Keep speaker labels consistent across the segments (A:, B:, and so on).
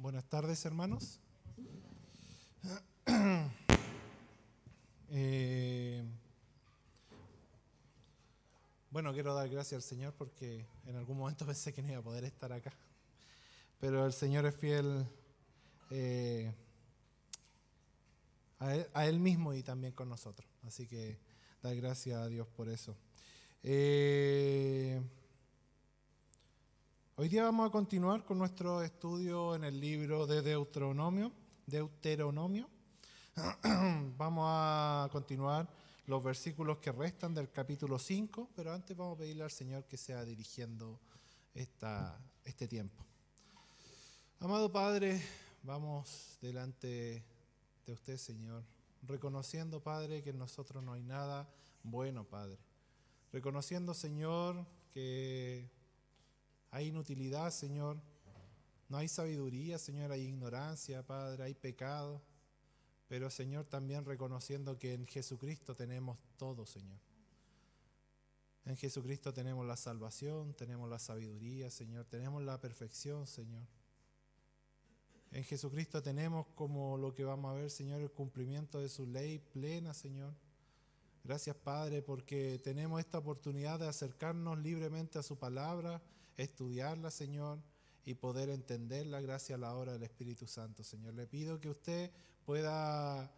A: Buenas tardes, hermanos. Bueno, quiero dar gracias al Señor porque en algún momento pensé que no iba a poder estar acá. Pero el Señor es fiel a Él mismo y también con nosotros. Así que dar gracias a Dios por eso. Hoy día vamos a continuar con nuestro estudio en el libro de Deuteronomio. Vamos a continuar los versículos que restan del capítulo 5, pero antes vamos a pedirle al Señor que sea dirigiendo este tiempo. Amado Padre, vamos delante de usted, Señor, reconociendo, Padre, que en nosotros no hay nada bueno, Padre. Reconociendo, Señor, que hay inutilidad, Señor, no hay sabiduría, Señor, hay ignorancia, Padre, hay pecado. Pero, Señor, también reconociendo que en Jesucristo tenemos todo, Señor. En Jesucristo tenemos la salvación, tenemos la sabiduría, Señor, tenemos la perfección, Señor. En Jesucristo tenemos como lo que vamos a ver, Señor, el cumplimiento de su ley plena, Señor. Gracias, Padre, porque tenemos esta oportunidad de acercarnos libremente a su palabra, estudiarla, Señor, y poder entenderla gracias a la obra del Espíritu Santo, Señor. Le pido que usted pueda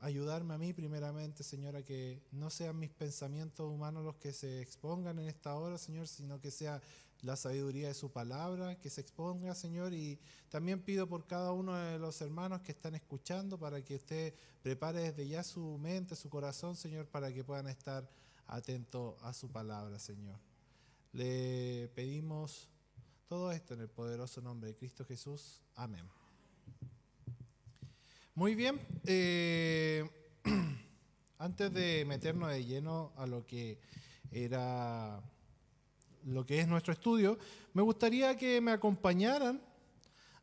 A: ayudarme a mí primeramente, Señor, a que no sean mis pensamientos humanos los que se expongan en esta hora, Señor, sino que sea la sabiduría de su palabra que se exponga, Señor. Y también pido por cada uno de los hermanos que están escuchando para que usted prepare desde ya su mente, su corazón, Señor, para que puedan estar atentos a su palabra, Señor. Le pedimos todo esto en el poderoso nombre de Cristo Jesús. Amén. Muy bien, antes de meternos de lleno a lo que es nuestro estudio, me gustaría que me acompañaran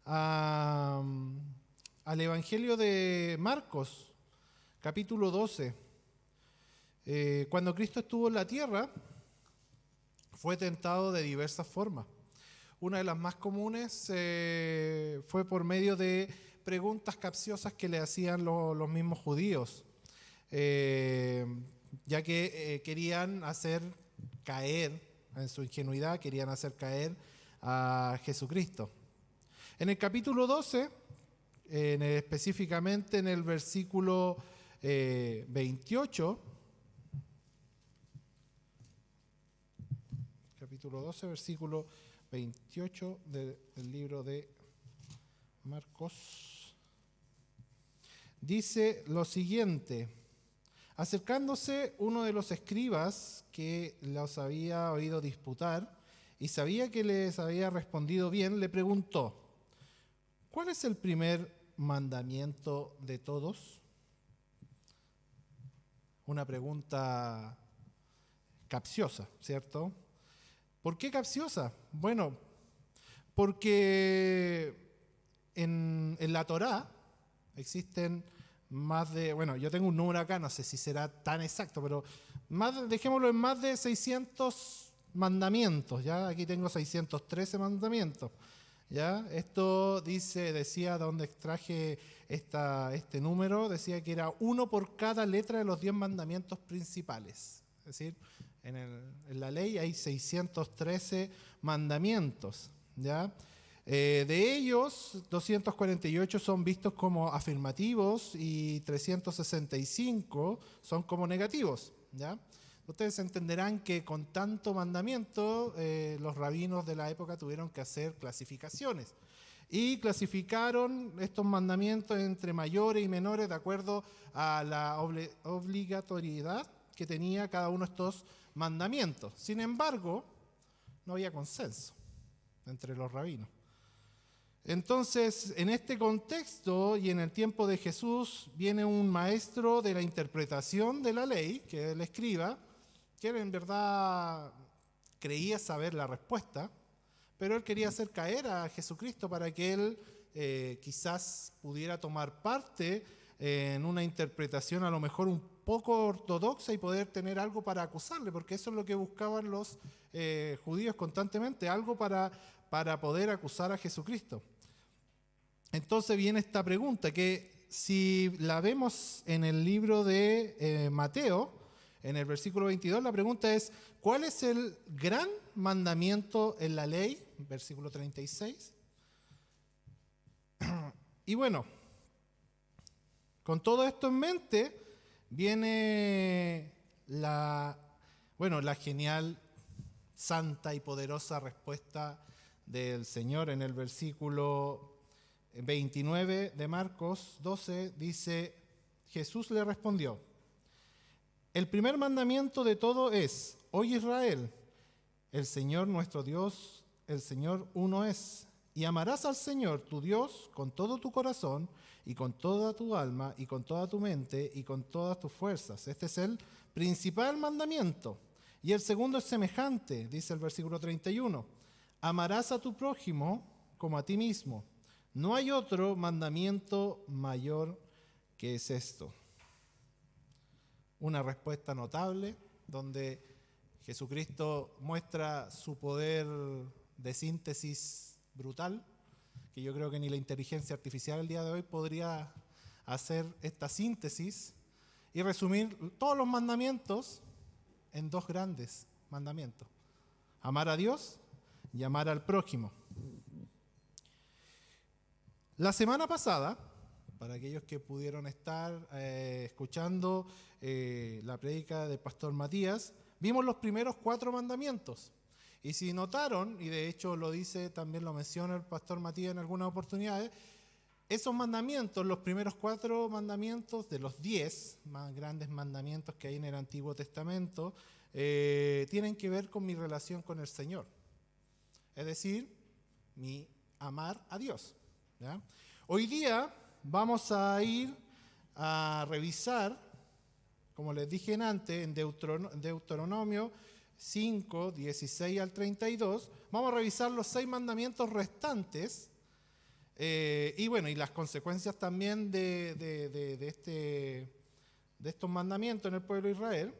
A: al Evangelio de Marcos, capítulo 12. Cuando Cristo estuvo en la tierra, fue tentado de diversas formas. Una de las más comunes fue por medio de preguntas capciosas que le hacían los mismos judíos, ya que querían hacer caer, en su ingenuidad, querían hacer caer a Jesucristo. En el capítulo 12, específicamente en el versículo 28, capítulo 12, versículo 28 del libro de Marcos, dice lo siguiente: acercándose uno de los escribas que los había oído disputar y sabía que les había respondido bien, le preguntó: ¿cuál es el primer mandamiento de todos? Una pregunta capciosa, ¿cierto? ¿Por qué capciosa? Bueno, porque en la Torá existen más de, bueno, yo tengo un número acá, no sé si será tan exacto, pero dejémoslo en más de 600 mandamientos, ¿ya? Aquí tengo 613 mandamientos, ¿ya? Esto decía de donde extraje este número, decía que era uno por cada letra de los 10 mandamientos principales. Es decir, en la ley hay 613 mandamientos, ¿ya? De ellos, 248 son vistos como afirmativos y 365 son como negativos, ¿ya? Ustedes entenderán que con tanto mandamiento, los rabinos de la época tuvieron que hacer clasificaciones. Y clasificaron estos mandamientos entre mayores y menores de acuerdo a la obligatoriedad que tenía cada uno de estos mandamientos. Sin embargo, no había consenso entre los rabinos. Entonces, en este contexto y en el tiempo de Jesús, viene un maestro de la interpretación de la ley, que es el escriba, que él en verdad creía saber la respuesta, pero él quería hacer caer a Jesucristo para que él quizás pudiera tomar parte en una interpretación a lo mejor un poco ortodoxa y poder tener algo para acusarle, porque eso es lo que buscaban los judíos constantemente, algo para poder acusar a Jesucristo. Entonces viene esta pregunta que si la vemos en el libro de Mateo, en el versículo 22, la pregunta es, ¿cuál es el gran mandamiento en la ley? Versículo 36. Y bueno, con todo esto en mente, viene la genial, santa y poderosa respuesta del Señor en el versículo 29 de Marcos 12, dice, Jesús le respondió, el primer mandamiento de todo es, oye Israel, el Señor nuestro Dios, el Señor uno es, y amarás al Señor tu Dios con todo tu corazón y con toda tu alma y con toda tu mente y con todas tus fuerzas. Este es el principal mandamiento. Y el segundo es semejante, dice el versículo 31. Amarás a tu prójimo como a ti mismo. No hay otro mandamiento mayor que es esto. Una respuesta notable donde Jesucristo muestra su poder de síntesis brutal, que yo creo que ni la inteligencia artificial el día de hoy podría hacer esta síntesis y resumir todos los mandamientos en dos grandes mandamientos: amar a Dios y amar al prójimo. La semana pasada, para aquellos que pudieron estar escuchando la prédica del pastor Matías, vimos los primeros 4 mandamientos. Y si notaron, y de hecho lo dice, también lo menciona el pastor Matías en algunas oportunidades, esos mandamientos, los primeros 4 mandamientos de los 10 más grandes mandamientos que hay en el Antiguo Testamento, tienen que ver con mi relación con el Señor. Es decir, mi amar a Dios. ¿Ya? Hoy día vamos a ir a revisar, como les dije antes, en Deuteronomio 5, 16 al 32, vamos a revisar los 6 mandamientos restantes y las consecuencias también de estos mandamientos en el pueblo de Israel,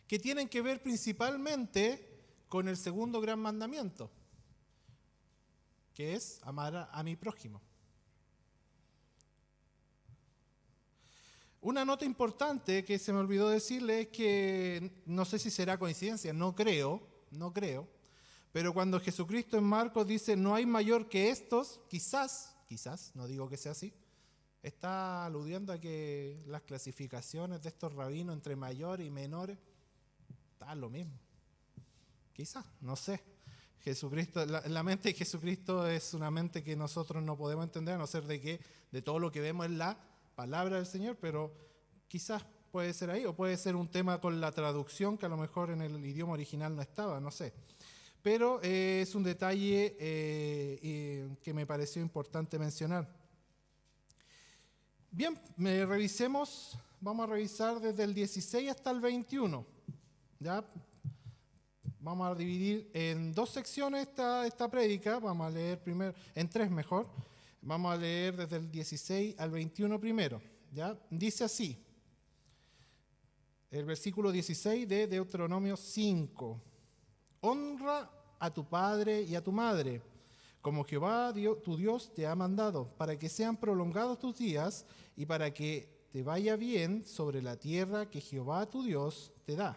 A: que tienen que ver principalmente con el segundo gran mandamiento, que es amar a mi prójimo. Una nota importante que se me olvidó decirle es que, no sé si será coincidencia, no creo, pero cuando Jesucristo en Marcos dice no hay mayor que estos, quizás, no digo que sea así, está aludiendo a que las clasificaciones de estos rabinos entre mayores y menores, está lo mismo. Quizás, no sé. Jesucristo, la mente de Jesucristo es una mente que nosotros no podemos entender, a no ser de todo lo que vemos en la palabra del Señor, pero quizás puede ser ahí, o puede ser un tema con la traducción que a lo mejor en el idioma original no estaba, no sé. Pero es un detalle que me pareció importante mencionar. Bien, vamos a revisar desde el 16 hasta el 21. ¿Ya? Vamos a dividir en 2 secciones esta prédica, vamos a leer primero, en 3 mejor. Vamos a leer desde el 16 al 21 primero. ¿Ya? Dice así, el versículo 16 de Deuteronomio 5. Honra a tu padre y a tu madre, como Jehová tu Dios te ha mandado, para que sean prolongados tus días y para que te vaya bien sobre la tierra que Jehová tu Dios te da.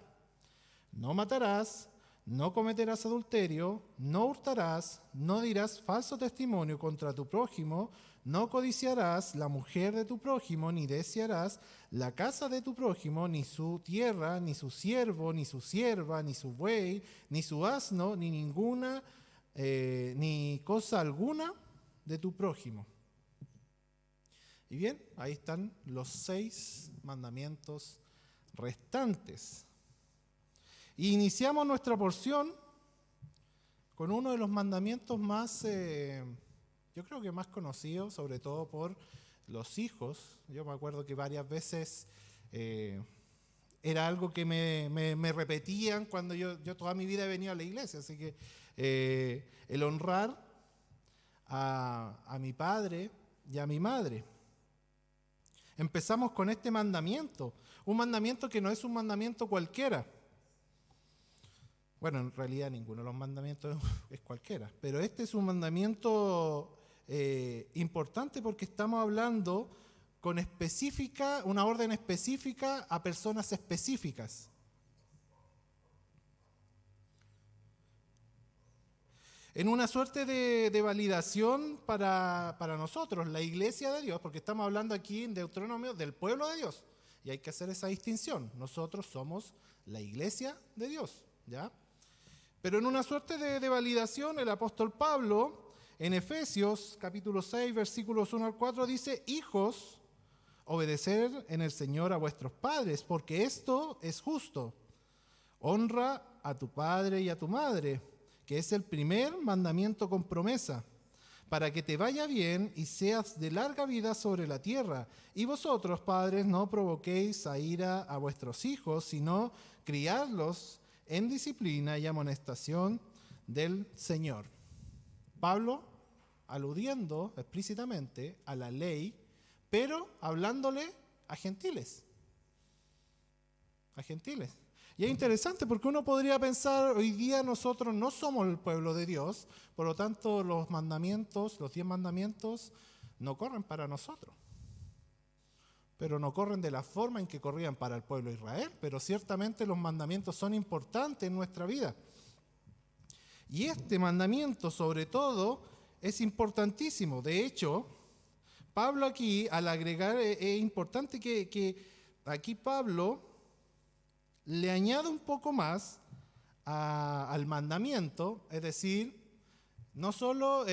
A: No matarás, no cometerás adulterio, no hurtarás, no dirás falso testimonio contra tu prójimo, no codiciarás la mujer de tu prójimo, ni desearás la casa de tu prójimo, ni su tierra, ni su siervo, ni su sierva, ni su buey, ni su asno, ni cosa alguna de tu prójimo. Y bien, ahí están los 6 mandamientos restantes. Y iniciamos nuestra porción con uno de los mandamientos más, yo creo que más conocidos, sobre todo por los hijos. Yo me acuerdo que varias veces era algo que me repetían cuando yo toda mi vida he venido a la iglesia. Así que el honrar a mi padre y a mi madre. Empezamos con este mandamiento, un mandamiento que no es un mandamiento cualquiera. Bueno, en realidad ninguno de los mandamientos es cualquiera, pero este es un mandamiento importante porque estamos hablando con una orden específica a personas específicas. En una suerte de validación para nosotros, la iglesia de Dios, porque estamos hablando aquí en Deuteronomio del pueblo de Dios, y hay que hacer esa distinción. Nosotros somos la iglesia de Dios, ¿ya? Pero en una suerte de validación, el apóstol Pablo, en Efesios capítulo 6, versículos 1 al 4, dice: hijos, obedecer en el Señor a vuestros padres, porque esto es justo. Honra a tu padre y a tu madre, que es el primer mandamiento con promesa, para que te vaya bien y seas de larga vida sobre la tierra. Y vosotros, padres, no provoquéis a ira a vuestros hijos, sino criadlos en disciplina y amonestación del Señor. Pablo, aludiendo explícitamente a la ley, pero hablándole a gentiles. A gentiles. Y es interesante porque uno podría pensar, hoy día nosotros no somos el pueblo de Dios, por lo tanto los mandamientos, los 10 mandamientos, no corren para nosotros. Pero no corren de la forma en que corrían para el pueblo de Israel, pero ciertamente los mandamientos son importantes en nuestra vida. Y este mandamiento, sobre todo, es importantísimo. De hecho, Pablo aquí, al agregar, es importante que aquí Pablo le añade un poco más al mandamiento, es decir, no solo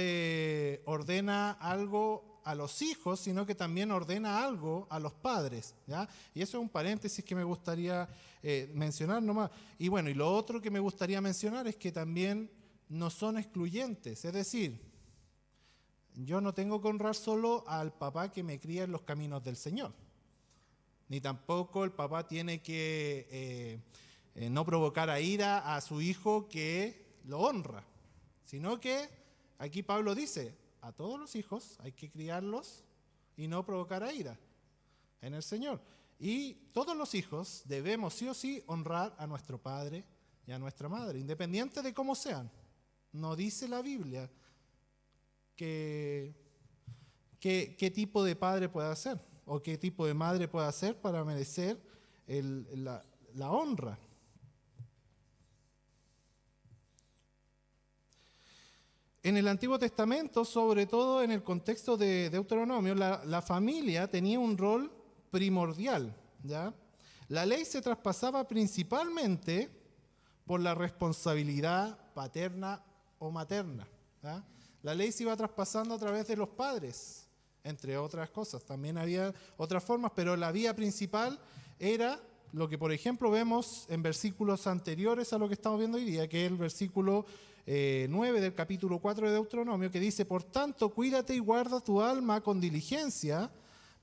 A: ordena algo a los hijos, sino que también ordena algo a los padres, ¿ya? Y eso es un paréntesis que me gustaría mencionar nomás. Y bueno, y lo otro que me gustaría mencionar es que también no son excluyentes, es decir, yo no tengo que honrar solo al papá que me cría en los caminos del Señor. Ni tampoco el papá tiene que no provocar a ira a su hijo que lo honra, sino que aquí Pablo dice, a todos los hijos hay que criarlos y no provocar a ira en el Señor. Y todos los hijos debemos sí o sí honrar a nuestro padre y a nuestra madre, independiente de cómo sean. No dice la Biblia qué tipo de padre pueda ser o qué tipo de madre pueda ser para merecer la honra. En el Antiguo Testamento, sobre todo en el contexto de Deuteronomio, la familia tenía un rol primordial, ¿ya? La ley se traspasaba principalmente por la responsabilidad paterna o materna, ¿ya? La ley se iba traspasando a través de los padres, entre otras cosas. También había otras formas, pero la vía principal era lo que, por ejemplo, vemos en versículos anteriores a lo que estamos viendo hoy día, que es el versículo 9 del capítulo 4 de Deuteronomio, que dice: por tanto, cuídate y guarda tu alma con diligencia,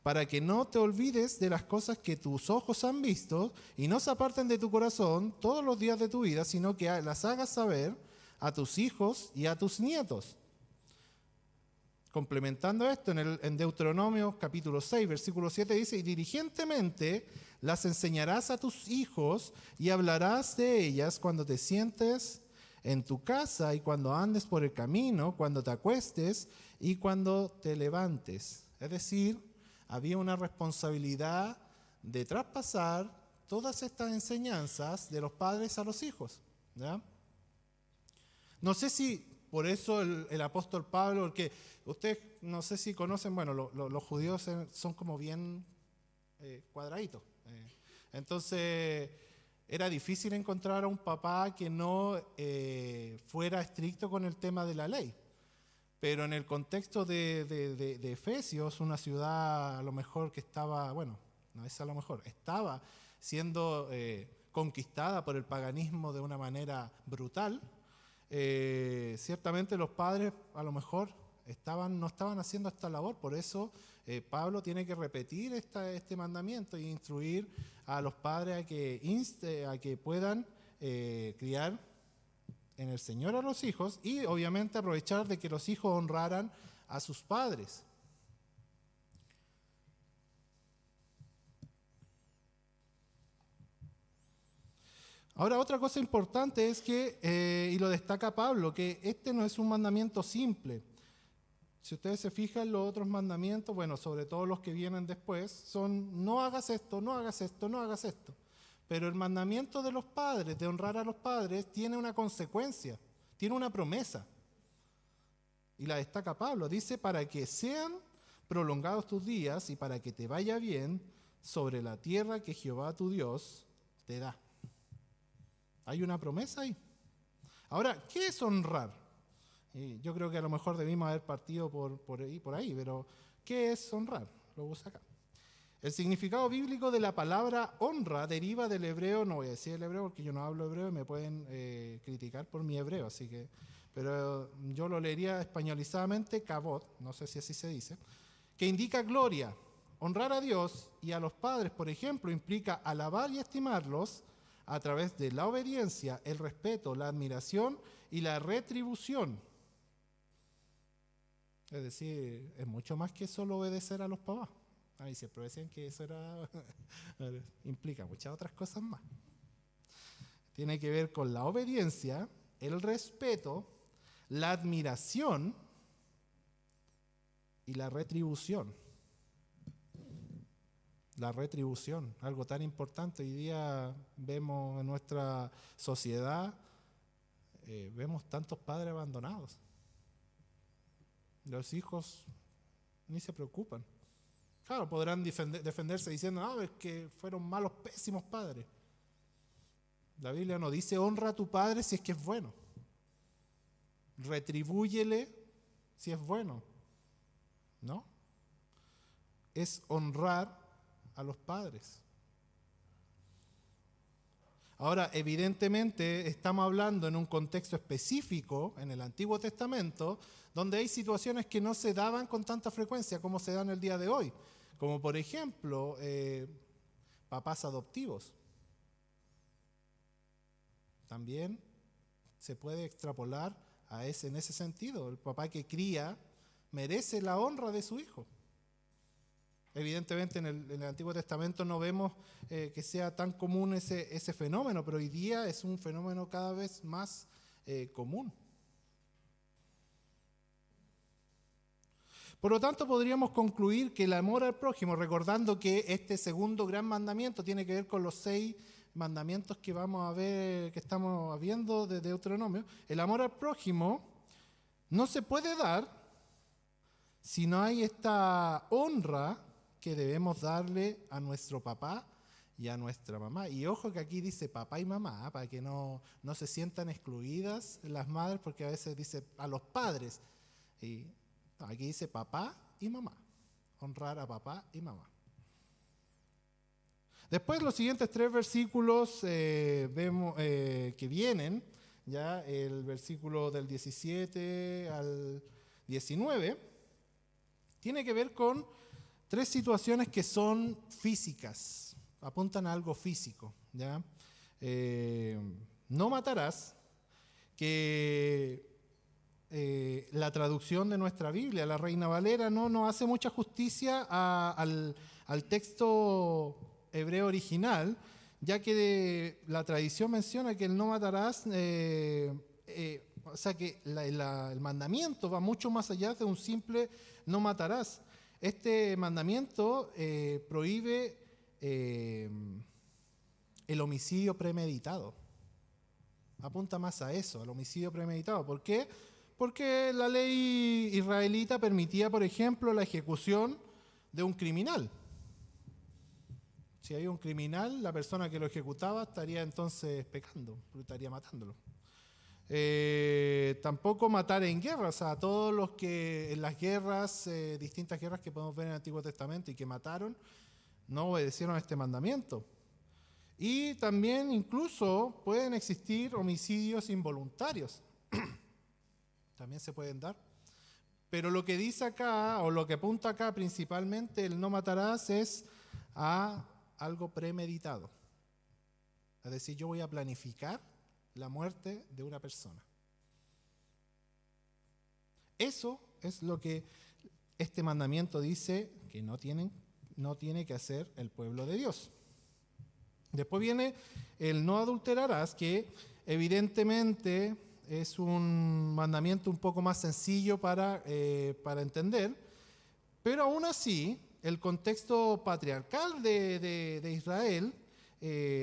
A: para que no te olvides de las cosas que tus ojos han visto y no se aparten de tu corazón todos los días de tu vida, sino que las hagas saber a tus hijos y a tus nietos. Complementando esto, en Deuteronomio capítulo 6, versículo 7 dice: y diligentemente las enseñarás a tus hijos y hablarás de ellas cuando te sientes en tu casa y cuando andes por el camino, cuando te acuestes y cuando te levantes. Es decir, había una responsabilidad de traspasar todas estas enseñanzas de los padres a los hijos, ¿ya? No sé si por eso el apóstol Pablo, porque ustedes no sé si conocen, bueno, los judíos son como bien cuadraditos. Entonces era difícil encontrar a un papá que no fuera estricto con el tema de la ley. Pero en el contexto de Efesios, una ciudad a lo mejor que estaba, bueno, no es a lo mejor, estaba siendo conquistada por el paganismo de una manera brutal, ciertamente los padres a lo mejor no estaban haciendo esta labor. Por eso Pablo tiene que repetir este mandamiento y instruir a los padres a que puedan criar en el Señor a los hijos y obviamente aprovechar de que los hijos honraran a sus padres. Ahora, otra cosa importante es que, y lo destaca Pablo, que este no es un mandamiento simple, Si ustedes se fijan, los otros mandamientos, bueno, sobre todo los que vienen después, son no hagas esto, no hagas esto, no hagas esto. Pero el mandamiento de los padres, de honrar a los padres, tiene una consecuencia, tiene una promesa. Y la destaca Pablo. Dice, para que sean prolongados tus días y para que te vaya bien sobre la tierra que Jehová tu Dios te da. Hay una promesa ahí. Ahora, ¿qué es honrar? Yo creo que a lo mejor debimos haber partido por ahí, pero ¿qué es honrar? Lo puse acá. El significado bíblico de la palabra honra deriva del hebreo, no voy a decir el hebreo porque yo no hablo hebreo y me pueden criticar por mi hebreo, pero yo lo leería españolizadamente, kavod, no sé si así se dice, que indica gloria. Honrar a Dios y a los padres, por ejemplo, implica alabar y estimarlos a través de la obediencia, el respeto, la admiración y la retribución. Es decir, es mucho más que solo obedecer a los papás. Ahí siempre decían que eso era implica muchas otras cosas más. Tiene que ver con la obediencia, el respeto, la admiración y la retribución. La retribución, algo tan importante. Hoy día vemos en nuestra sociedad, vemos tantos padres abandonados. Los hijos ni se preocupan. Claro, podrán defenderse diciendo, es que fueron malos, pésimos padres. La Biblia no dice, honra a tu padre si es que es bueno. Retribúyele si es bueno. ¿No? Es honrar a los padres. Ahora, evidentemente, estamos hablando en un contexto específico, en el Antiguo Testamento, donde hay situaciones que no se daban con tanta frecuencia como se dan el día de hoy. Como por ejemplo, papás adoptivos. También se puede extrapolar en ese sentido. El papá que cría merece la honra de su hijo. Evidentemente en el Antiguo Testamento no vemos que sea tan común ese fenómeno, pero hoy día es un fenómeno cada vez más común. Por lo tanto, podríamos concluir que el amor al prójimo, recordando que este segundo gran mandamiento tiene que ver con los 6 mandamientos que vamos a ver, que estamos viendo de Deuteronomio, el amor al prójimo no se puede dar si no hay esta honra que debemos darle a nuestro papá y a nuestra mamá. Y ojo que aquí dice papá y mamá, para que no se sientan excluidas las madres, porque a veces dice a los padres. Y aquí dice papá y mamá. Honrar a papá y mamá. Después los siguientes 3 versículos vemos que vienen, ya el versículo del 17 al 19, tiene que ver con 3 situaciones que son físicas, apuntan a algo físico. ¿Ya? No matarás, que la traducción de nuestra Biblia, la Reina Valera, no hace mucha justicia al texto hebreo original, ya que la tradición menciona que el no matarás, o sea que el mandamiento va mucho más allá de un simple no matarás. Este mandamiento prohíbe el homicidio premeditado. Apunta más a eso, al homicidio premeditado. ¿Por qué? Porque la ley israelita permitía, por ejemplo, la ejecución de un criminal. Si hay un criminal, la persona que lo ejecutaba estaría entonces pecando, estaría matándolo. Tampoco matar en guerra, o sea, todos los que en las guerras, distintas guerras que podemos ver en el Antiguo Testamento y que mataron, no obedecieron a este mandamiento. Y también incluso pueden existir homicidios involuntarios. También se pueden dar. Pero lo que dice acá, o lo que apunta acá principalmente, el no matarás, es a algo premeditado. Es decir, yo voy a planificar la muerte de una persona. Eso es lo que este mandamiento dice que no tiene que hacer el pueblo de Dios. Después viene el no adulterarás, que evidentemente es un mandamiento un poco más sencillo para entender, pero aún así, el contexto patriarcal de Israel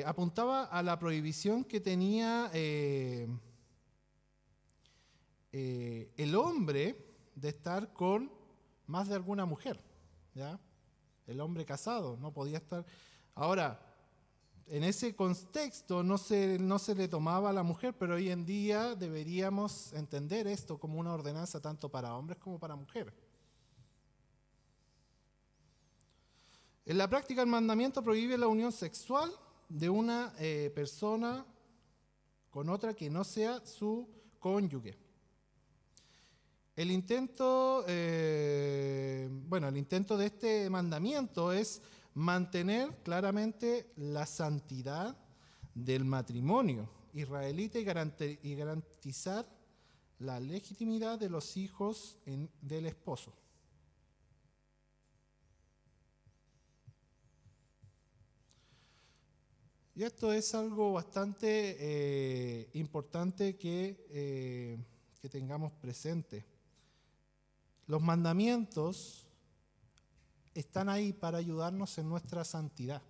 A: apuntaba a la prohibición que tenía el hombre de estar con más de alguna mujer, ¿ya? El hombre casado no podía estar. Ahora, en ese contexto no se le tomaba a la mujer, pero hoy en día deberíamos entender esto como una ordenanza tanto para hombres como para mujeres. En la práctica, el mandamiento prohíbe la unión sexual de una persona con otra que no sea su cónyuge. El intento de este mandamiento es mantener claramente la santidad del matrimonio israelita y garantizar la legitimidad de los hijos del esposo. Y esto es algo bastante importante que tengamos presente. Los mandamientos están ahí para ayudarnos en nuestra santidad.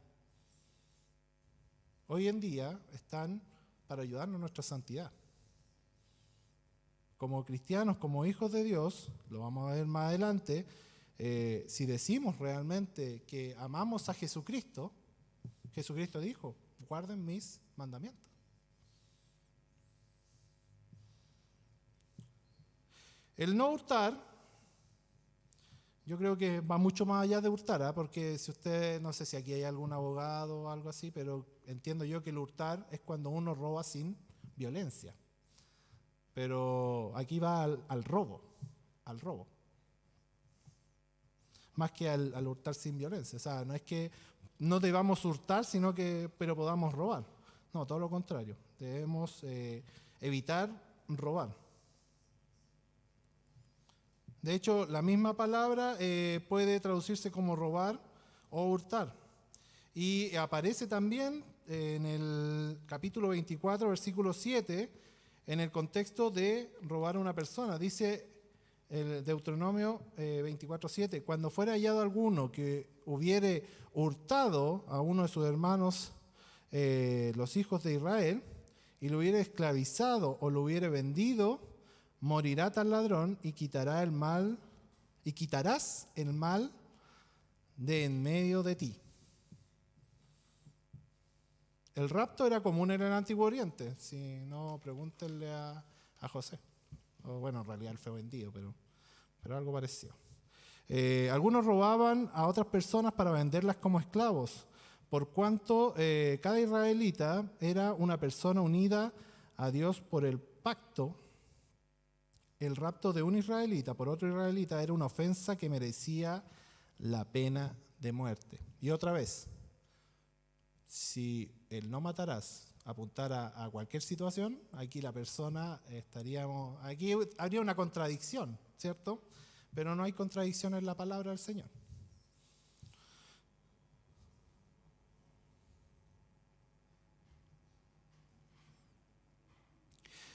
A: Hoy en día están para ayudarnos en nuestra santidad. Como cristianos, como hijos de Dios, lo vamos a ver más adelante, si decimos realmente que amamos a Jesucristo, Jesucristo dijo, guarden mis mandamientos. El no hurtar, yo creo que va mucho más allá de hurtar, porque si usted, no sé si aquí hay algún abogado o algo así, pero entiendo yo que el hurtar es cuando uno roba sin violencia. Pero aquí va al robo, más que al hurtar sin violencia. O sea, no es que no debamos hurtar, pero podamos robar. No, todo lo contrario. Debemos evitar robar. De hecho, la misma palabra puede traducirse como robar o hurtar. Y aparece también en el capítulo 24, versículo 7, en el contexto de robar a una persona. Dice el Deuteronomio 24:7, cuando fuera hallado alguno que hubiere hurtado a uno de sus hermanos, los hijos de Israel, y lo hubiere esclavizado o lo hubiere vendido, morirá tal ladrón y quitarás el mal de en medio de ti. El rapto era común en el Antiguo Oriente. Si no, pregúntenle a José. O bueno, en realidad él fue vendido, pero algo parecido. Algunos robaban a otras personas para venderlas como esclavos, por cuanto cada israelita era una persona unida a Dios por el pacto. El rapto de un israelita por otro israelita era una ofensa que merecía la pena de muerte. Y otra vez, si el no matarás apuntara a cualquier situación, aquí aquí habría una contradicción, ¿cierto? Pero no hay contradicción en la palabra del Señor.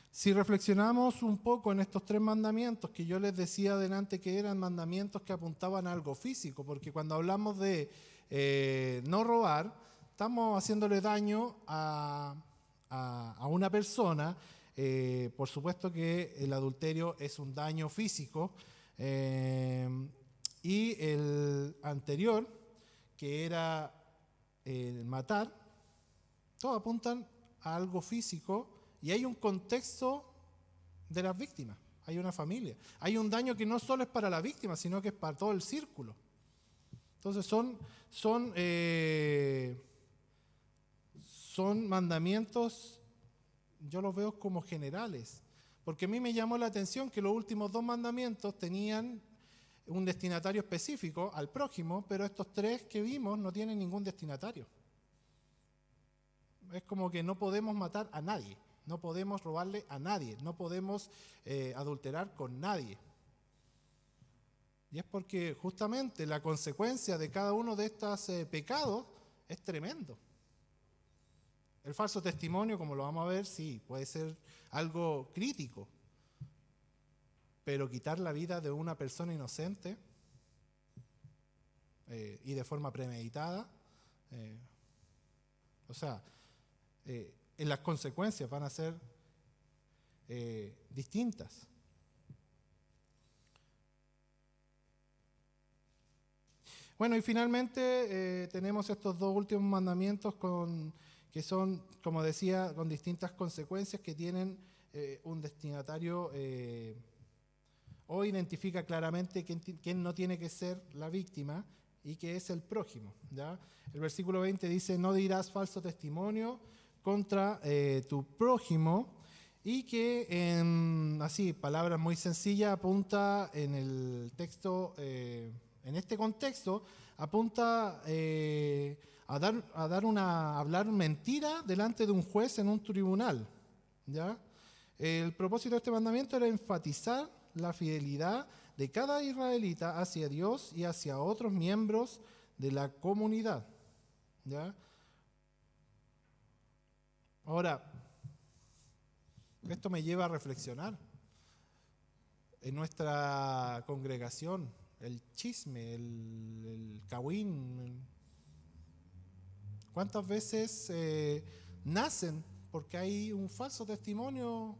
A: Si reflexionamos un poco en estos 3 mandamientos que yo les decía adelante que eran mandamientos que apuntaban a algo físico, porque cuando hablamos de no robar, estamos haciéndole daño a una persona. Por supuesto que el adulterio es un daño físico, y el anterior, que era el matar, todos apuntan a algo físico. Y hay un contexto de las víctimas, hay una familia. Hay un daño que no solo es para la víctima, sino que es para todo el círculo. Entonces son mandamientos, yo los veo como generales. Porque a mí me llamó la atención que los últimos 2 mandamientos tenían un destinatario específico, al prójimo, pero estos 3 que vimos no tienen ningún destinatario. Es como que no podemos matar a nadie. No podemos robarle a nadie, no podemos adulterar con nadie. Y es porque justamente la consecuencia de cada uno de estos pecados es tremendo. El falso testimonio, como lo vamos a ver, sí, puede ser algo crítico, pero quitar la vida de una persona inocente y de forma premeditada, las consecuencias van a ser distintas. Bueno, y finalmente tenemos estos dos últimos mandamientos que son, como decía, con distintas consecuencias que tienen un destinatario o identifica claramente quién no tiene que ser la víctima y que es el prójimo, ¿ya? El versículo 20 dice, no dirás falso testimonio contra tu prójimo, y que en así palabras muy sencillas apunta en el texto, en este contexto, apunta a hablar mentira delante de un juez en un tribunal, ¿ya? El propósito de este mandamiento era enfatizar la fidelidad de cada israelita hacia Dios y hacia otros miembros de la comunidad, ¿ya? Ahora, esto me lleva a reflexionar. En nuestra congregación, el chisme, el cagüín, ¿cuántas veces nacen porque hay un falso testimonio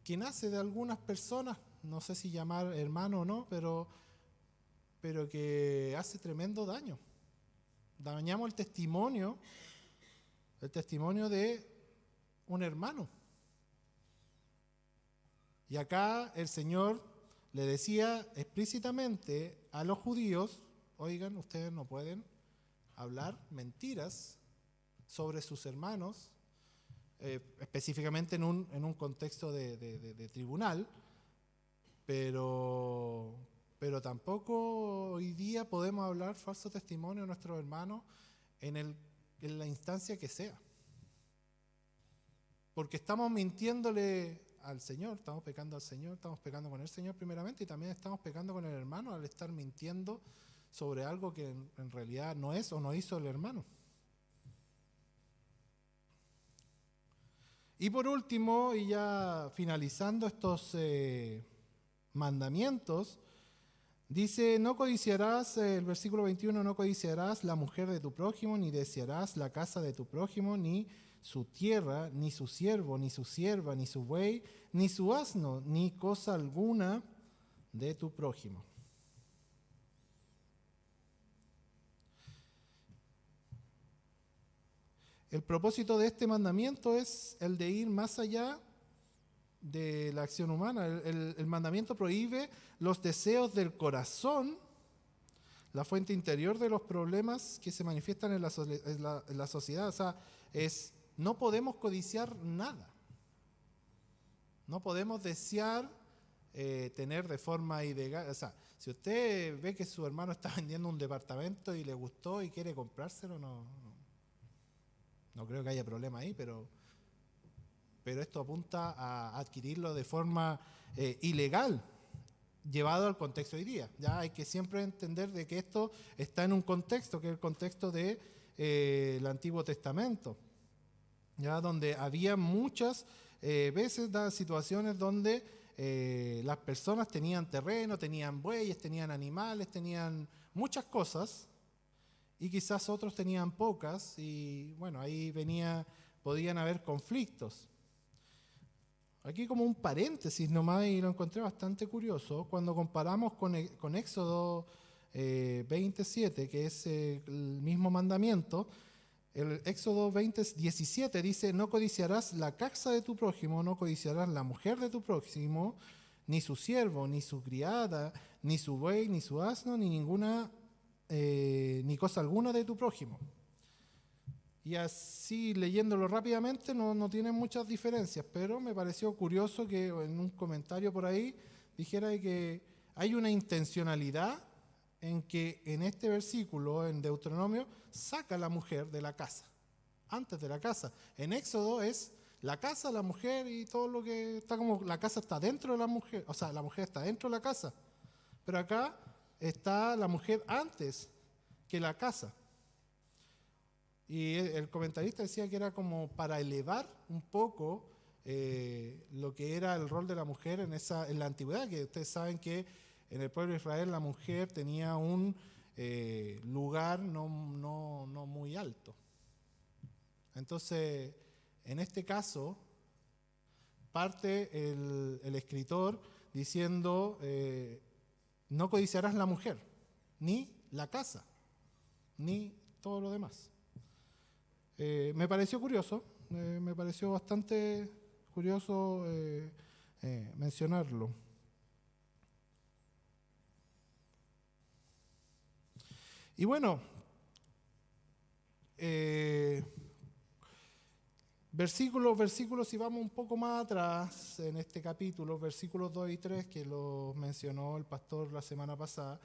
A: que nace de algunas personas, no sé si llamar hermano o no, pero que hace tremendo daño? Dañamos el testimonio de un hermano. Y acá el Señor le decía explícitamente a los judíos, oigan, ustedes no pueden hablar mentiras sobre sus hermanos, específicamente en un contexto de tribunal, pero tampoco hoy día podemos hablar falso testimonio de nuestros hermanos en la instancia que sea. Porque estamos mintiéndole al Señor, estamos pecando al Señor, estamos pecando con el Señor primeramente, y también estamos pecando con el hermano al estar mintiendo sobre algo que en realidad no es o no hizo el hermano. Y por último, y ya finalizando estos mandamientos, dice, no codiciarás, el versículo 21, no codiciarás la mujer de tu prójimo, ni desearás la casa de tu prójimo, ni su tierra, ni su siervo, ni su sierva, ni su buey, ni su asno, ni cosa alguna de tu prójimo. El propósito de este mandamiento es el de ir más allá de la acción humana. El mandamiento prohíbe los deseos del corazón, la fuente interior de los problemas que se manifiestan en la sociedad. O sea, no podemos codiciar nada. No podemos desear tener de forma ilegal. O sea, si usted ve que su hermano está vendiendo un departamento y le gustó y quiere comprárselo, no creo que haya problema ahí, pero esto apunta a adquirirlo de forma ilegal, llevado al contexto hoy día. Ya hay que siempre entender de que esto está en un contexto, que es el contexto del Antiguo Testamento, ya donde había muchas veces situaciones donde las personas tenían terreno, tenían bueyes, tenían animales, tenían muchas cosas, y quizás otros tenían pocas, y bueno, ahí podían haber conflictos. Aquí como un paréntesis nomás, y lo encontré bastante curioso, cuando comparamos con Éxodo 27, que es el mismo mandamiento, el Éxodo 20:17 dice, no codiciarás la casa de tu prójimo, no codiciarás la mujer de tu prójimo, ni su siervo, ni su criada, ni su buey, ni su asno, ni cosa alguna de tu prójimo. Y así, leyéndolo rápidamente, no tiene muchas diferencias, pero me pareció curioso que en un comentario por ahí dijera que hay una intencionalidad en que en este versículo, en Deuteronomio, saca a la mujer de la casa, antes de la casa. En Éxodo es la casa, la mujer y todo lo que está como la casa está dentro de la mujer, o sea, la mujer está dentro de la casa. Pero acá está la mujer antes que la casa. Y el comentarista decía que era como para elevar un poco lo que era el rol de la mujer en la antigüedad, que ustedes saben que en el pueblo de Israel la mujer tenía un lugar no muy alto. Entonces, en este caso, parte el escritor diciendo, no codiciarás la mujer, ni la casa, ni todo lo demás. Me pareció curioso, me pareció bastante curioso mencionarlo. Y bueno, versículos, si vamos un poco más atrás en este capítulo, versículos 2 y 3, que los mencionó el pastor la semana pasada,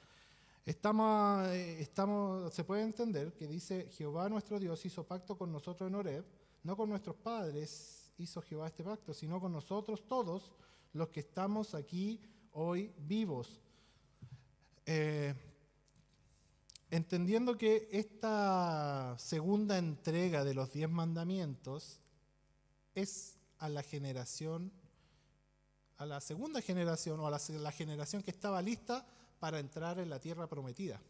A: se puede entender que dice: Jehová nuestro Dios hizo pacto con nosotros en Horeb, no con nuestros padres hizo Jehová este pacto, sino con nosotros todos los que estamos aquí hoy vivos. Entendiendo que esta segunda entrega de los 10 mandamientos es a la segunda generación, o a la generación que estaba lista para entrar en la tierra prometida.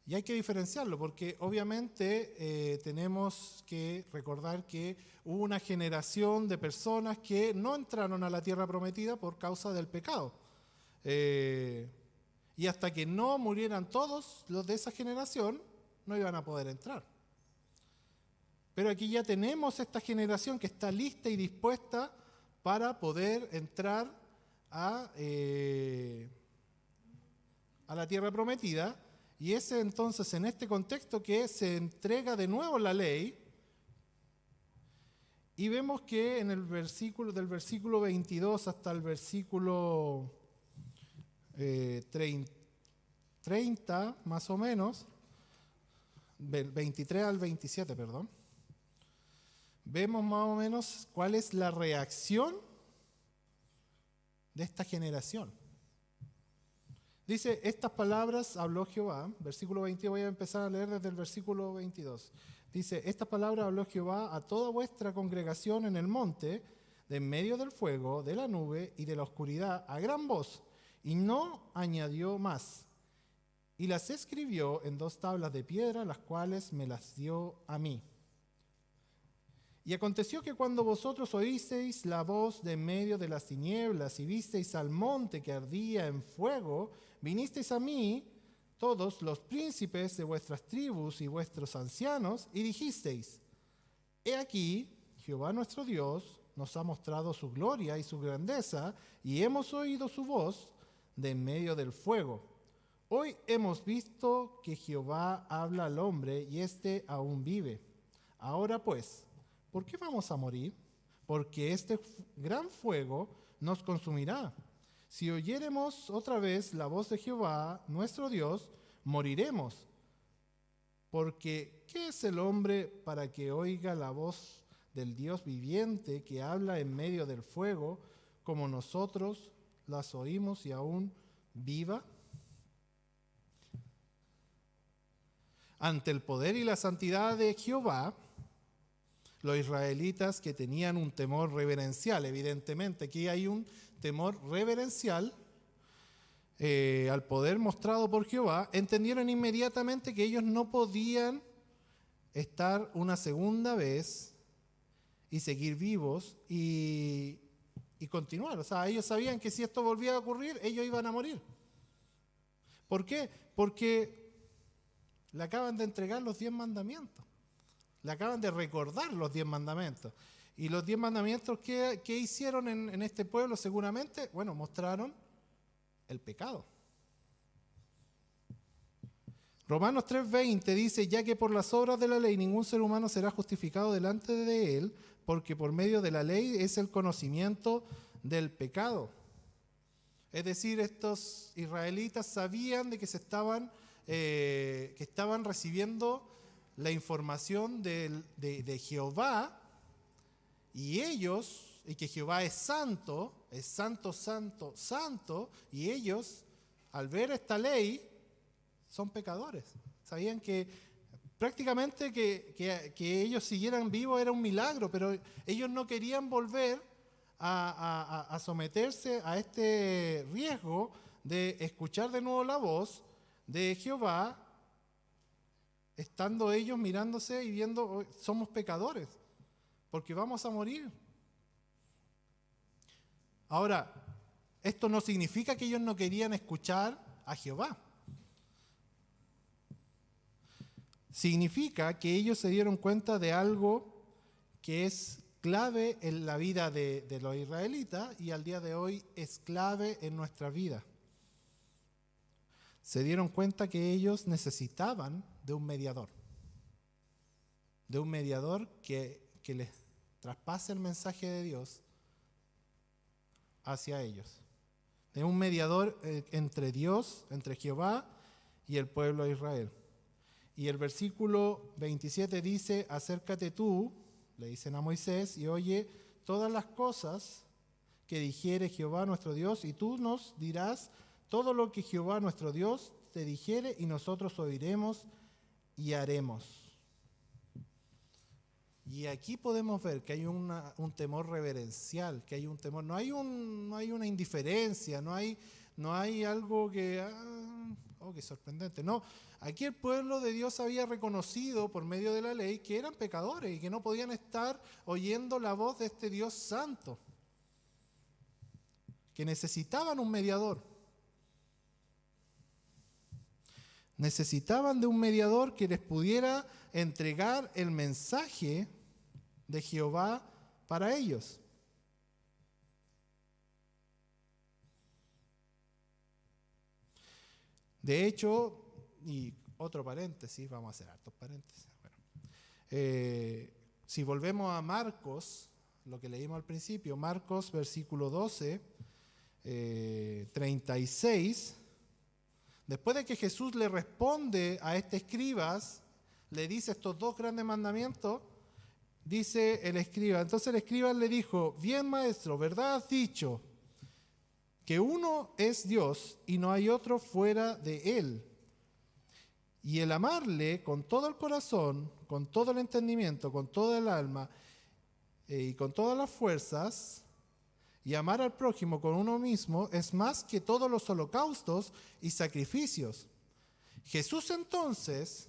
A: Y hay que diferenciarlo, porque obviamente tenemos que recordar que hubo una generación de personas que no entraron a la tierra prometida por causa del pecado. Y hasta que no murieran todos los de esa generación, no iban a poder entrar. Pero aquí ya tenemos esta generación que está lista y dispuesta para poder entrar a la tierra prometida, y es entonces en este contexto que se entrega de nuevo la ley, y vemos que en el versículo, del versículo 22 hasta el versículo 30, más o menos, 23 al 27, perdón, vemos más o menos cuál es la reacción de esta generación. Dice: estas palabras habló Jehová, versículo 22, voy a empezar a leer desde el versículo 22. Dice: estas palabras habló Jehová a toda vuestra congregación en el monte, de en medio del fuego, de la nube y de la oscuridad, a gran voz, y no añadió más. Y las escribió en 2 tablas de piedra, las cuales me las dio a mí. Y aconteció que cuando vosotros oísteis la voz de en medio de las tinieblas y visteis al monte que ardía en fuego, vinisteis a mí, todos los príncipes de vuestras tribus y vuestros ancianos, y dijisteis: he aquí, Jehová nuestro Dios nos ha mostrado su gloria y su grandeza, y hemos oído su voz de en medio del fuego. Hoy hemos visto que Jehová habla al hombre, y éste aún vive. Ahora pues, ¿por qué vamos a morir? Porque este gran fuego nos consumirá. Si oyéremos otra vez la voz de Jehová, nuestro Dios, moriremos. Porque, ¿qué es el hombre para que oiga la voz del Dios viviente que habla en medio del fuego, como nosotros las oímos y aún viva? Ante el poder y la santidad de Jehová, los israelitas, que tenían un temor reverencial, evidentemente aquí hay un temor reverencial al poder mostrado por Jehová, entendieron inmediatamente que ellos no podían estar una segunda vez y seguir vivos y continuar. O sea, ellos sabían que si esto volvía a ocurrir, ellos iban a morir. ¿Por qué? Porque le acaban de entregar los 10 mandamientos. Le acaban de recordar los 10 mandamientos. Y los 10 mandamientos, ¿qué hicieron en este pueblo seguramente? Bueno, mostraron el pecado. Romanos 3:20 dice: ya que por las obras de la ley ningún ser humano será justificado delante de él, porque por medio de la ley es el conocimiento del pecado. Es decir, estos israelitas sabían de que estaban recibiendo la información de Jehová, y que Jehová es santo, santo, santo, y ellos, al ver esta ley, son pecadores. Sabían que prácticamente que ellos siguieran vivos era un milagro, pero ellos no querían volver a someterse a este riesgo de escuchar de nuevo la voz de Jehová, estando ellos mirándose y viendo, "Oh, somos pecadores, porque vamos a morir". Ahora, esto no significa que ellos no querían escuchar a Jehová. Significa que ellos se dieron cuenta de algo que es clave en la vida de los israelitas y al día de hoy es clave en nuestra vida. Se dieron cuenta que ellos necesitaban de un mediador que les traspase el mensaje de Dios hacia ellos, de un mediador entre Dios, entre Jehová y el pueblo de Israel. Y el versículo 27 dice: acércate tú, le dicen a Moisés, y oye todas las cosas que dijere Jehová nuestro Dios, y tú nos dirás todo lo que Jehová nuestro Dios te dijere, y nosotros oiremos y haremos. Y aquí podemos ver que hay un temor reverencial, que hay un temor, no hay una indiferencia, no hay algo que, qué sorprendente. No, aquí el pueblo de Dios había reconocido por medio de la ley que eran pecadores y que no podían estar oyendo la voz de este Dios santo, que necesitaban un mediador. Necesitaban de un mediador que les pudiera entregar el mensaje de Jehová para ellos. De hecho, y otro paréntesis, vamos a hacer hartos paréntesis. Bueno, si volvemos a Marcos, lo que leímos al principio, Marcos versículo 12, 36, después de que Jesús le responde a este escribas, le dice estos dos grandes mandamientos, dice el escriba, entonces el escriba le dijo: bien, maestro, ¿verdad has dicho que uno es Dios y no hay otro fuera de él? Y el amarle con todo el corazón, con todo el entendimiento, con toda el alma y con todas las fuerzas, y amar al prójimo con uno mismo es más que todos los holocaustos y sacrificios. Jesús entonces,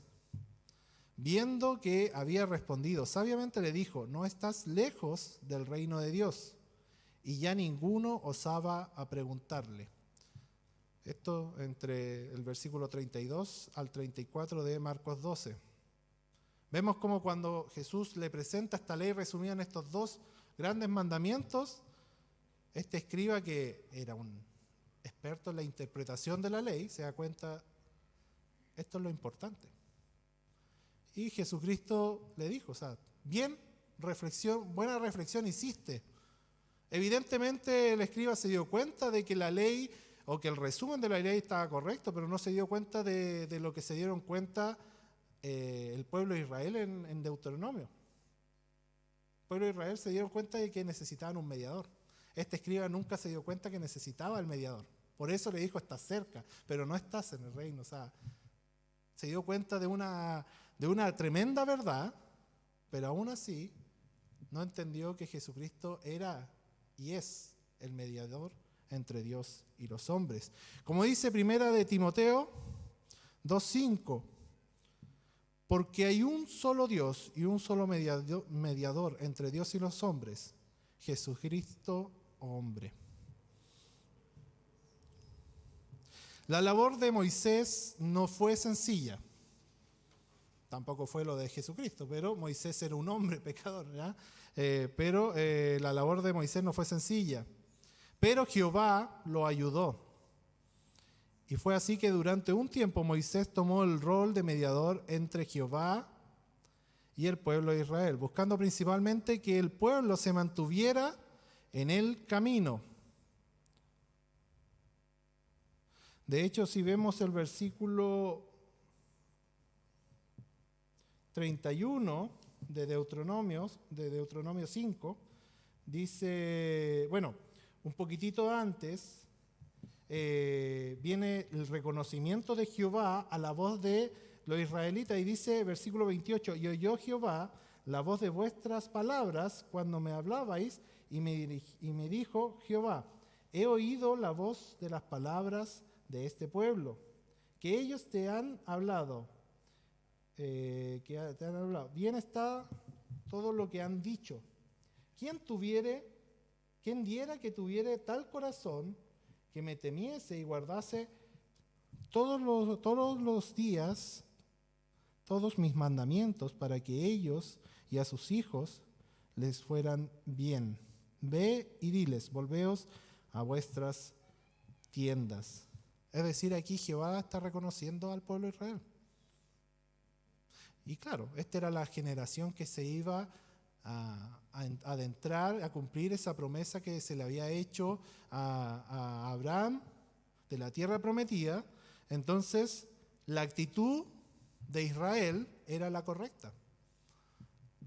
A: viendo que había respondido sabiamente, le dijo: no estás lejos del reino de Dios. Y ya ninguno osaba a preguntarle. Esto entre el versículo 32 al 34 de Marcos 12. Vemos como cuando Jesús le presenta esta ley resumida en estos dos grandes mandamientos, este escriba, que era un experto en la interpretación de la ley, se da cuenta, esto es lo importante. Y Jesucristo le dijo, buena reflexión hiciste. Evidentemente el escriba se dio cuenta de que la ley, o que el resumen de la ley estaba correcto, pero no se dio cuenta de lo que se dieron cuenta el pueblo de Israel en Deuteronomio. El pueblo de Israel se dieron cuenta de que necesitaban un mediador. Este escriba nunca se dio cuenta que necesitaba el mediador. Por eso le dijo: estás cerca, pero no estás en el reino. Se dio cuenta de una tremenda verdad, pero aún así no entendió que Jesucristo era y es el mediador entre Dios y los hombres. Como dice Primera de Timoteo 2:5, porque hay un solo Dios y un solo mediador entre Dios y los hombres, Jesucristo hombre. La labor de Moisés no fue sencilla. Tampoco fue lo de Jesucristo, pero Moisés era un hombre pecador, ¿ya? Pero la labor de Moisés no fue sencilla. Pero Jehová lo ayudó. Y fue así que durante un tiempo Moisés tomó el rol de mediador entre Jehová y el pueblo de Israel, buscando principalmente que el pueblo se mantuviera en el camino. De hecho, si vemos el versículo 31 de Deuteronomio 5, dice, un poquitito antes, viene el reconocimiento de Jehová a la voz de los israelitas, y dice versículo 28, y oyó Jehová la voz de vuestras palabras cuando me hablabais, y me dijo Jehová, he oído la voz de las palabras de este pueblo, que ellos te han hablado, bien está todo lo que han dicho. ¿Quién diera que tuviere tal corazón que me temiese y guardase todos los días todos mis mandamientos para que ellos y a sus hijos les fueran bien? Ve y diles, volveos a vuestras tiendas. Es decir, aquí Jehová está reconociendo al pueblo de Israel. Y claro, esta era la generación que se iba a adentrar, a cumplir esa promesa que se le había hecho a Abraham de la tierra prometida. Entonces, la actitud de Israel era la correcta.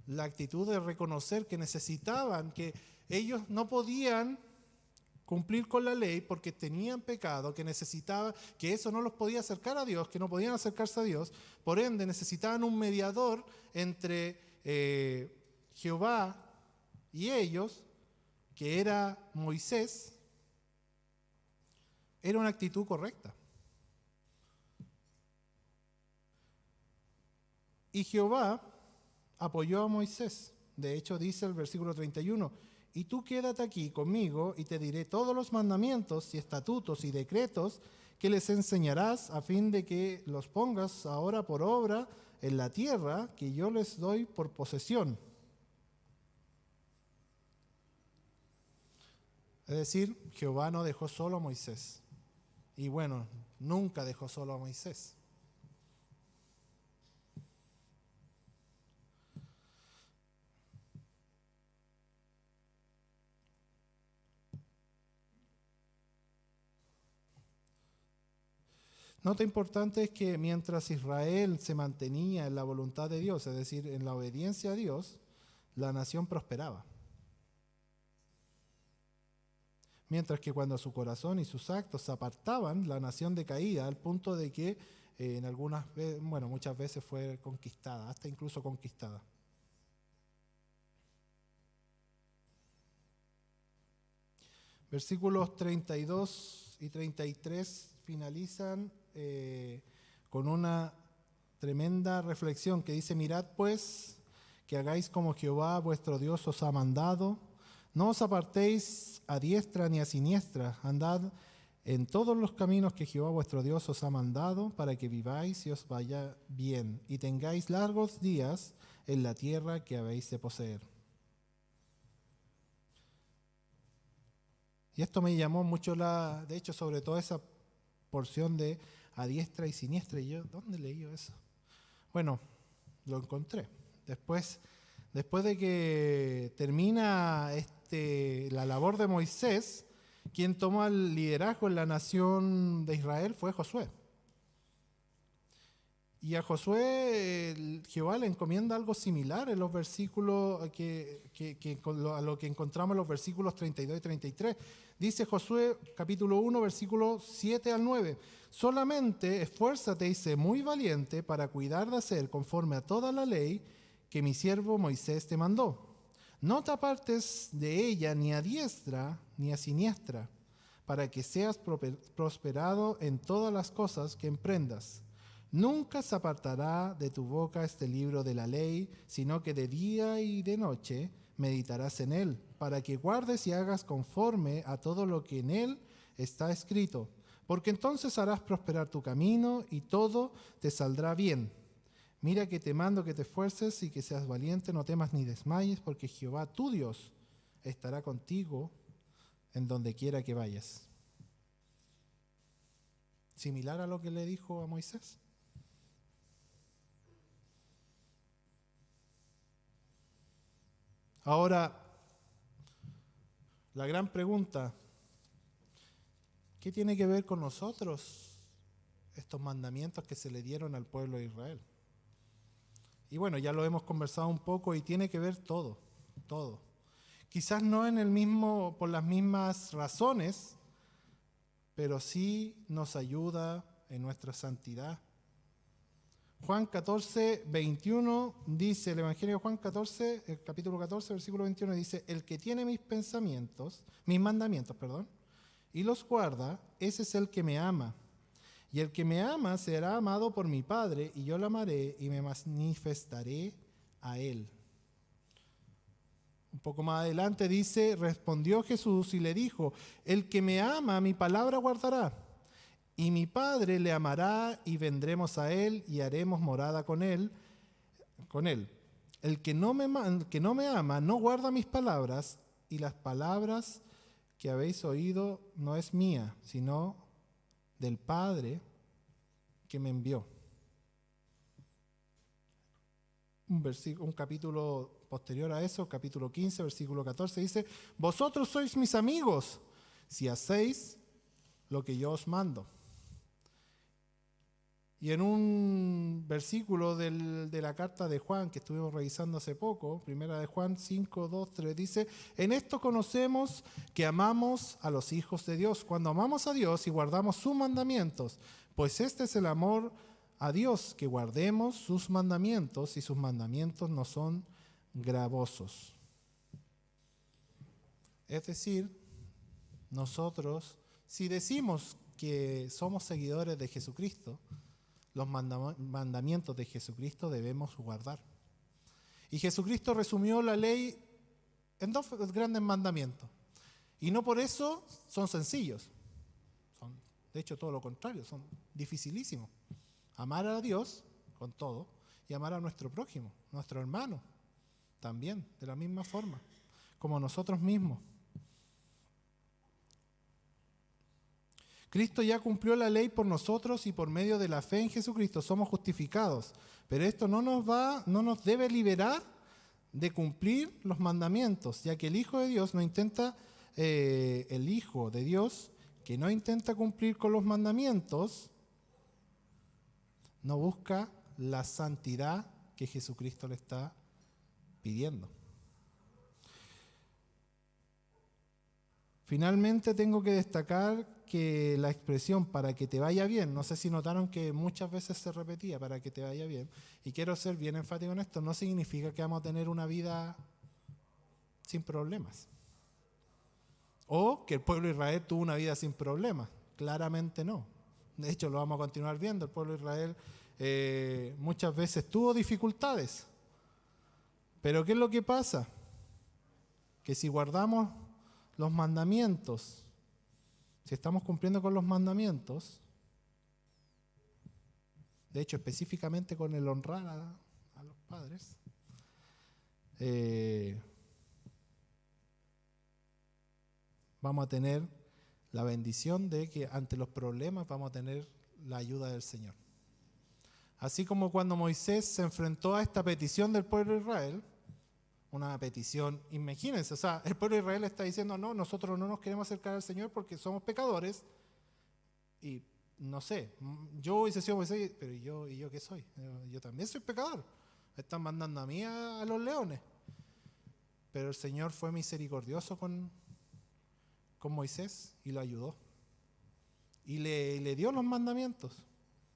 A: La actitud de reconocer que necesitaban, que ellos no podían cumplir con la ley porque tenían pecado, que necesitaban, que eso no los podía acercar a Dios, que no podían acercarse a Dios, por ende necesitaban un mediador entre Jehová y ellos, que era Moisés. Era una actitud correcta. Y Jehová apoyó a Moisés. De hecho, dice el versículo 31, y tú quédate aquí conmigo y te diré todos los mandamientos y estatutos y decretos que les enseñarás a fin de que los pongas ahora por obra en la tierra que yo les doy por posesión. Es decir, Jehová no dejó solo a Moisés. Y bueno, nunca dejó solo a Moisés. Nota importante es que mientras Israel se mantenía en la voluntad de Dios, es decir, en la obediencia a Dios, la nación prosperaba. Mientras que cuando su corazón y sus actos se apartaban, la nación decaía al punto de que muchas veces fue conquistada, hasta incluso conquistada. Versículos 32 y 33 finalizan con una tremenda reflexión que dice, mirad pues que hagáis como Jehová vuestro Dios os ha mandado, no os apartéis a diestra ni a siniestra, andad en todos los caminos que Jehová vuestro Dios os ha mandado, para que viváis y os vaya bien, y tengáis largos días en la tierra que habéis de poseer. Y esto me llamó mucho de hecho, sobre todo esa porción de a diestra y siniestra. Y yo, ¿dónde leí yo eso? Bueno, lo encontré. Después de que termina la labor de Moisés, quien toma el liderazgo en la nación de Israel fue Josué. Y a Josué Jehová le encomienda algo similar en los versículos a lo que encontramos en los versículos 32 y 33. Dice Josué capítulo 1 versículos 7 al 9. Solamente esfuérzate y sé muy valiente para cuidar de hacer conforme a toda la ley que mi siervo Moisés te mandó. No te apartes de ella ni a diestra ni a siniestra, para que seas prosperado en todas las cosas que emprendas. Nunca se apartará de tu boca este libro de la ley, sino que de día y de noche meditarás en él, para que guardes y hagas conforme a todo lo que en él está escrito. Porque entonces harás prosperar tu camino y todo te saldrá bien. Mira que te mando que te esfuerces y que seas valiente, no temas ni desmayes, porque Jehová tu Dios estará contigo en donde quiera que vayas. Similar a lo que le dijo a Moisés. Ahora, la gran pregunta, ¿qué tiene que ver con nosotros estos mandamientos que se le dieron al pueblo de Israel? Y bueno, ya lo hemos conversado un poco y tiene que ver todo. Quizás no por las mismas razones, pero sí nos ayuda en nuestra santidad. Juan 14, 21 dice, el Evangelio de Juan 14, el capítulo 14, versículo 21 dice, el que tiene mis mandamientos, y los guarda, ese es el que me ama. Y el que me ama será amado por mi Padre, y yo lo amaré y me manifestaré a él. Un poco más adelante dice, respondió Jesús y le dijo, el que me ama, mi palabra guardará. Y mi Padre le amará y vendremos a él y haremos morada con él. El que no me ama no guarda mis palabras, y las palabras que habéis oído no es mía, sino del Padre que me envió. Un capítulo posterior a eso, capítulo 15, versículo 14, dice, vosotros sois mis amigos si hacéis lo que yo os mando. Y en un versículo de la carta de Juan que estuvimos revisando hace poco, primera de Juan 5, 2, 3, dice, en esto conocemos que amamos a los hijos de Dios, cuando amamos a Dios y guardamos sus mandamientos, pues este es el amor a Dios, que guardemos sus mandamientos, y sus mandamientos no son gravosos. Es decir, nosotros, si decimos que somos seguidores de Jesucristo, los mandamientos de Jesucristo debemos guardar. Y Jesucristo resumió la ley en 2 grandes mandamientos. Y no por eso son sencillos. Son, de hecho, todo lo contrario, son dificilísimos. Amar a Dios con todo y amar a nuestro prójimo, nuestro hermano, también, de la misma forma, como nosotros mismos. Cristo ya cumplió la ley por nosotros y por medio de la fe en Jesucristo somos justificados. Pero esto no nos debe liberar de cumplir los mandamientos, ya que el Hijo de Dios que no intenta cumplir con los mandamientos, no busca la santidad que Jesucristo le está pidiendo. Finalmente tengo que destacar que la expresión para que te vaya bien, no sé si notaron que muchas veces se repetía para que te vaya bien, y quiero ser bien enfático en esto, no significa que vamos a tener una vida sin problemas. O que el pueblo de Israel tuvo una vida sin problemas, claramente no. De hecho, lo vamos a continuar viendo, el pueblo de Israel muchas veces tuvo dificultades. Pero ¿qué es lo que pasa? Que si guardamos los mandamientos, si estamos cumpliendo con los mandamientos, de hecho específicamente con el honrar a los padres, vamos a tener la bendición de que ante los problemas vamos a tener la ayuda del Señor. Así como cuando Moisés se enfrentó a esta petición del pueblo de Israel, una petición, imagínense, o sea, el pueblo de Israel está diciendo, no, nosotros no nos queremos acercar al Señor porque somos pecadores, y no sé, yo hubiese sido Moisés, pero ¿y yo qué soy? Yo también soy pecador, me están mandando a mí a los leones. Pero el Señor fue misericordioso con Moisés y lo ayudó. Y le dio los mandamientos.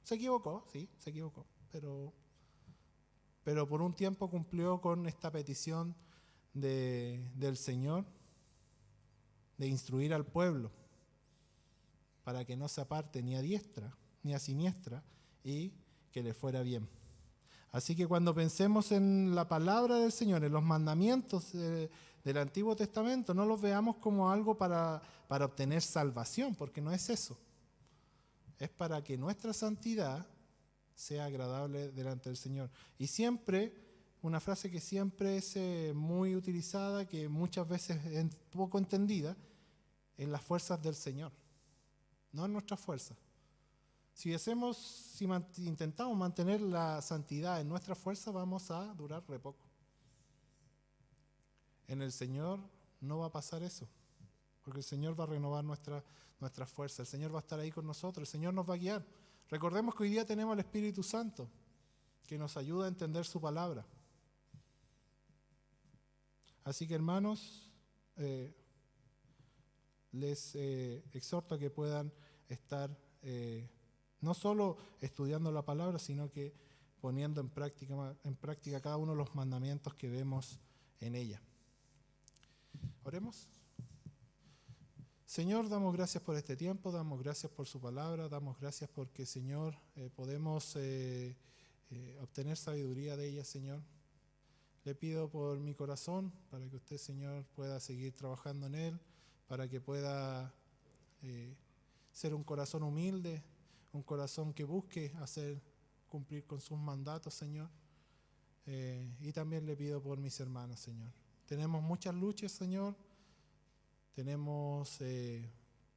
A: Se equivocó, sí, se equivocó, pero por un tiempo cumplió con esta petición del Señor de instruir al pueblo para que no se aparte ni a diestra ni a siniestra y que le fuera bien. Así que cuando pensemos en la palabra del Señor, en los mandamientos del Antiguo Testamento, no los veamos como algo para obtener salvación, porque no es eso. Es para que nuestra santidad sea agradable delante del Señor. Y siempre, una frase que siempre es muy utilizada, que muchas veces es poco entendida, en las fuerzas del Señor, no en nuestras fuerzas. Si intentamos mantener la santidad en nuestras fuerzas, vamos a durar re poco. En el Señor no va a pasar eso, porque el Señor va a renovar nuestras fuerzas, el Señor va a estar ahí con nosotros, el Señor nos va a guiar. Recordemos que hoy día tenemos al Espíritu Santo, que nos ayuda a entender su palabra. Así que, hermanos, les exhorto a que puedan estar no solo estudiando la palabra, sino que poniendo en práctica cada uno de los mandamientos que vemos en ella. Oremos. Señor, damos gracias por este tiempo, damos gracias por su palabra, damos gracias porque, Señor, podemos obtener sabiduría de ella, Señor. Le pido por mi corazón, para que usted, Señor, pueda seguir trabajando en él, para que pueda ser un corazón humilde, un corazón que busque cumplir con sus mandatos, Señor. Y también le pido por mis hermanos, Señor. Tenemos muchas luchas, Señor. Tenemos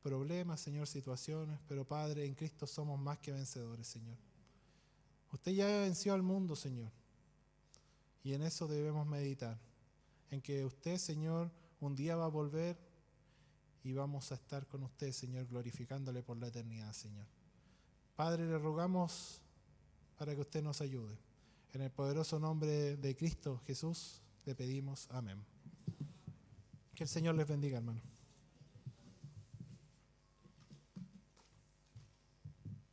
A: problemas, Señor, situaciones, pero Padre, en Cristo somos más que vencedores, Señor. Usted ya venció al mundo, Señor, y en eso debemos meditar, en que usted, Señor, un día va a volver y vamos a estar con usted, Señor, glorificándole por la eternidad, Señor. Padre, le rogamos para que usted nos ayude. En el poderoso nombre de Cristo Jesús le pedimos amén. Que el Señor les bendiga, hermano.